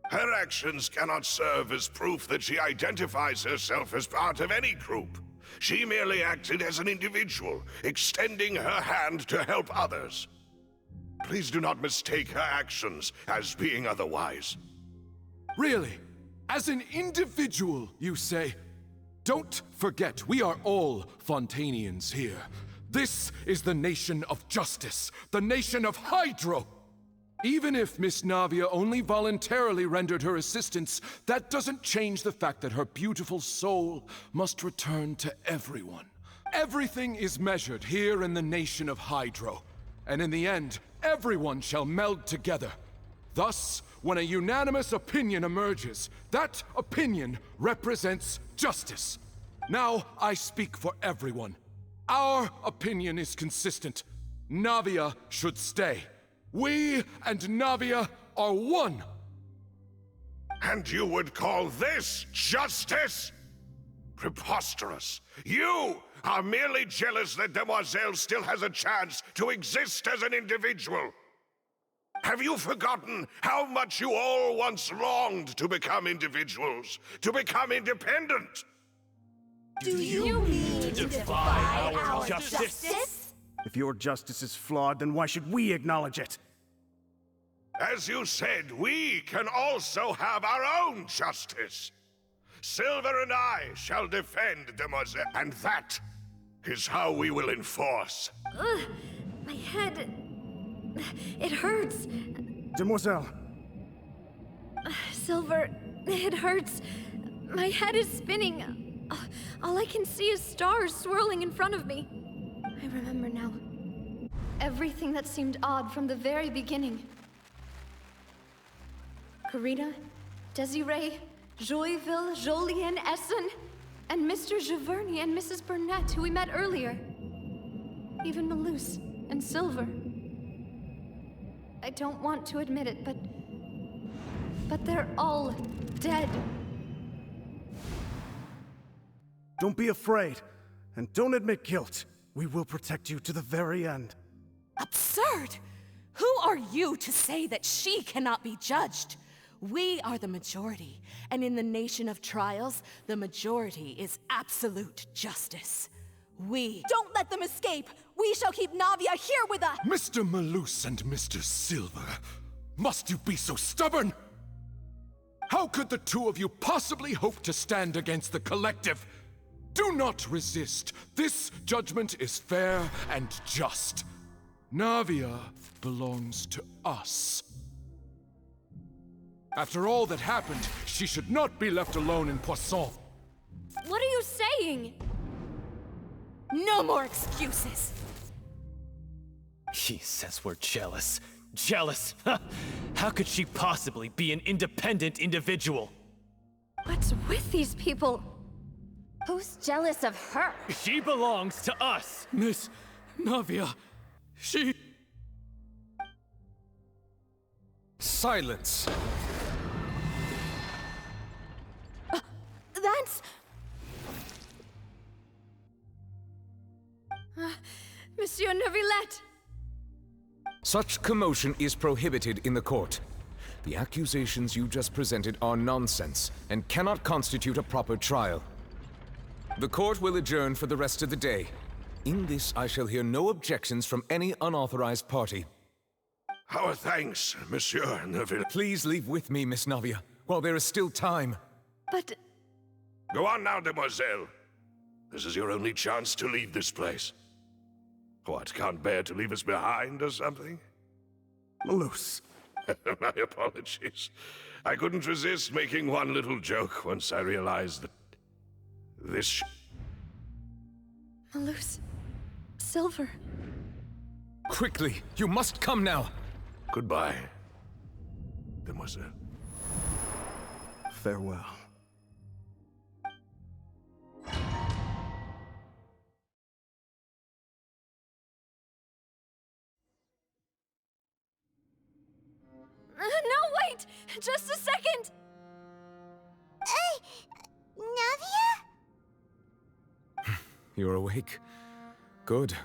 Her actions cannot serve as proof that she identifies herself as part of any group. She merely acted as an individual, extending her hand to help others. Please do not mistake her actions as being otherwise. Really? As an individual, you say? Don't forget, we are all Fontanians here. This is the nation of justice, the nation of Hydro. Even if Miss Navia only voluntarily rendered her assistance, that doesn't change the fact that her beautiful soul must return to everyone. Everything is measured here in the nation of Hydro, and in the end, everyone shall meld together. Thus, when a unanimous opinion emerges, that opinion represents justice. Now I speak for everyone. Our opinion is consistent. Navia should stay. We and Navia are one. And you would call this justice? Preposterous. You are merely jealous that Demoiselle still has a chance to exist as an individual. Have you forgotten how much you all once longed to become individuals, to become independent? Do you mean to defy our justice? If your justice is flawed, then why should we acknowledge it? As you said, we can also have our own justice. Silver and I shall defend Demoiselle, and that is how we will enforce. Ugh, my head... It hurts. Demoiselle. Silver, it hurts. My head is spinning. All I can see is stars swirling in front of me. I remember now. Everything that seemed odd from the very beginning. Karina, Desiree, Joyville, Jolien, Essen, and Mr. Giverny and Mrs. Burnett, who we met earlier. Even Malus and Silver. I don't want to admit it, but they're all dead. Don't be afraid, and don't admit guilt. We will protect you to the very end. Absurd! Who are you to say that she cannot be judged? We are the majority, and in the nation of trials, the majority is absolute justice. Don't let them escape! We shall keep Navia here with us! Mr. Malus and Mr. Silver, must you be so stubborn? How could the two of you possibly hope to stand against the collective? Do not resist. This judgment is fair and just. Navia belongs to us. After all that happened, she should not be left alone in Poisson. What are you saying? No more excuses! He says we're jealous. Jealous? How could she possibly be an independent individual? What's with these people? Who's jealous of her? She belongs to us! Miss Navia, she... Silence! That's... Monsieur Neuvillette! Such commotion is prohibited in the court. The accusations you just presented are nonsense and cannot constitute a proper trial. The court will adjourn for the rest of the day. In this, I shall hear no objections from any unauthorized party. Our thanks, Monsieur Neuvillette. Please leave with me, Miss Navia, while there is still time. But... Go on now, Demoiselle. This is your only chance to leave this place. What, can't bear to leave us behind or something? Malus. My apologies. I couldn't resist making one little joke once I realized that this Malus. Silver. Quickly, you must come now. Goodbye, Demoiselle. Farewell. No, wait! Just a second! Navia? You're awake. Good.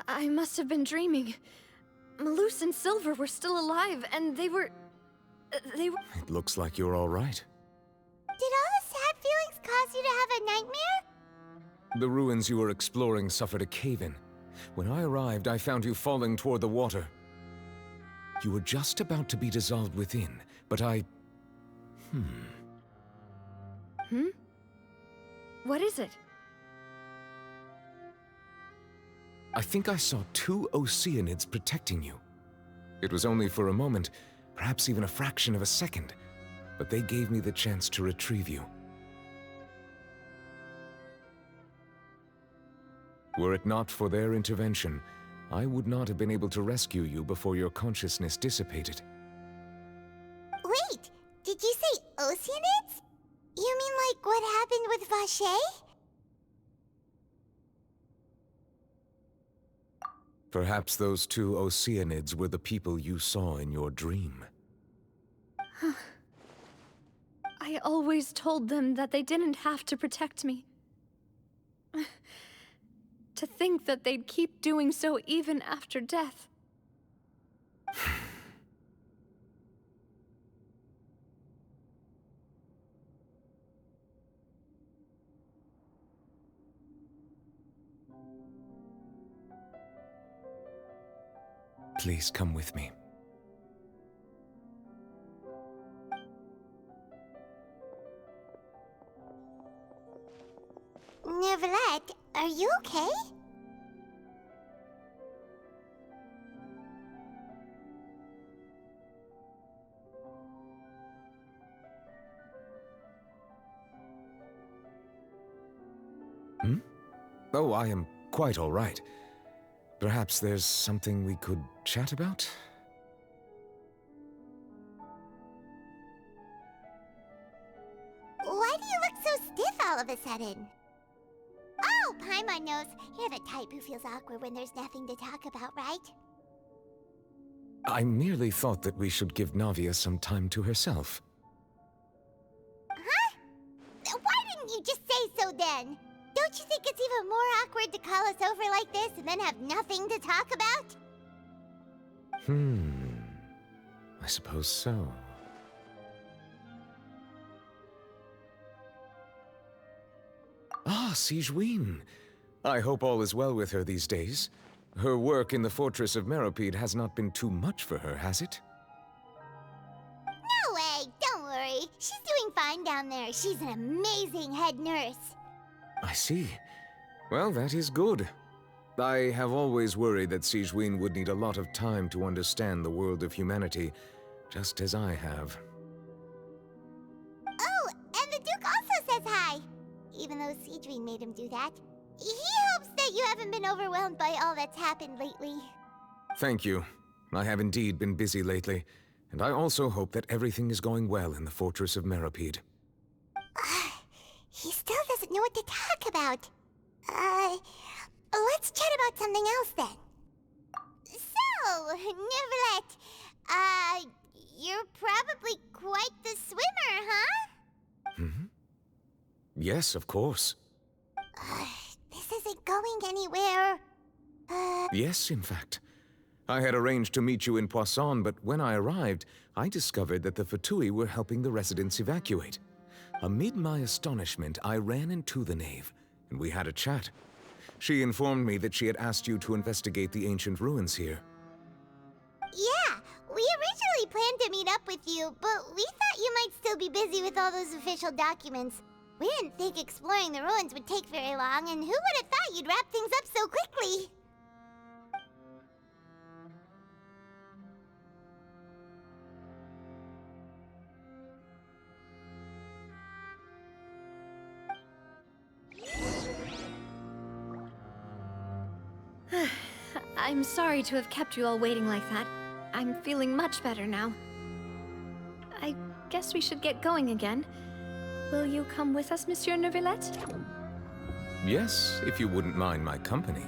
I must have been dreaming. Malus and Silver were still alive, and they were... It looks like you're all right. Did all the sad feelings cause you to have a nightmare? The ruins you were exploring suffered a cave-in. When I arrived, I found you falling toward the water. You were just about to be dissolved within, but I... What is it? I think I saw 2 Oceanids protecting you. It was only for a moment, perhaps even a fraction of a second, but they gave me the chance to retrieve you. Were it not for their intervention, I would not have been able to rescue you before your consciousness dissipated. Wait, did you say Oceanids? You mean like what happened with Vacher? Perhaps those 2 Oceanids were the people you saw in your dream. I always told them that they didn't have to protect me. To think that they'd keep doing so even after death. Please come with me. Neverlet, are you okay? Hmm? Oh, I am quite all right. Perhaps there's something we could chat about? Why do you look so stiff all of a sudden? Oh, Paimon knows. You're the type who feels awkward when there's nothing to talk about, right? I merely thought that we should give Navia some time to herself. Huh? Why didn't you just say so then? Don't you think it's even more awkward to call us over like this and then have nothing to talk about? I suppose so. Ah, Sigewinne. I hope all is well with her these days. Her work in the Fortress of Meropide has not been too much for her, has it? No way! Don't worry. She's doing fine down there. She's an amazing head nurse. I see. Well, that is good. I have always worried that Sigewinne would need a lot of time to understand the world of humanity, just as I have. Oh, and the Duke also says hi! Even though Sigewinne made him do that. He hopes that you haven't been overwhelmed by all that's happened lately. Thank you. I have indeed been busy lately, and I also hope that everything is going well in the Fortress of Meropide. He still doesn't know what to talk about. Let's chat about something else then. So, Neverlet, you're probably quite the swimmer, huh? Yes, of course. This isn't going anywhere. Yes, in fact. I had arranged to meet you in Poisson, but when I arrived, I discovered that the Fatui were helping the residents evacuate. Amid my astonishment, I ran into the knave, and we had a chat. She informed me that she had asked you to investigate the ancient ruins here. Yeah, we originally planned to meet up with you, but we thought you might still be busy with all those official documents. We didn't think exploring the ruins would take very long, and who would have thought you'd wrap things up so quickly? I'm sorry to have kept you all waiting like that. I'm feeling much better now. I guess we should get going again. Will you come with us, Monsieur Neuvillette? Yes, if you wouldn't mind my company.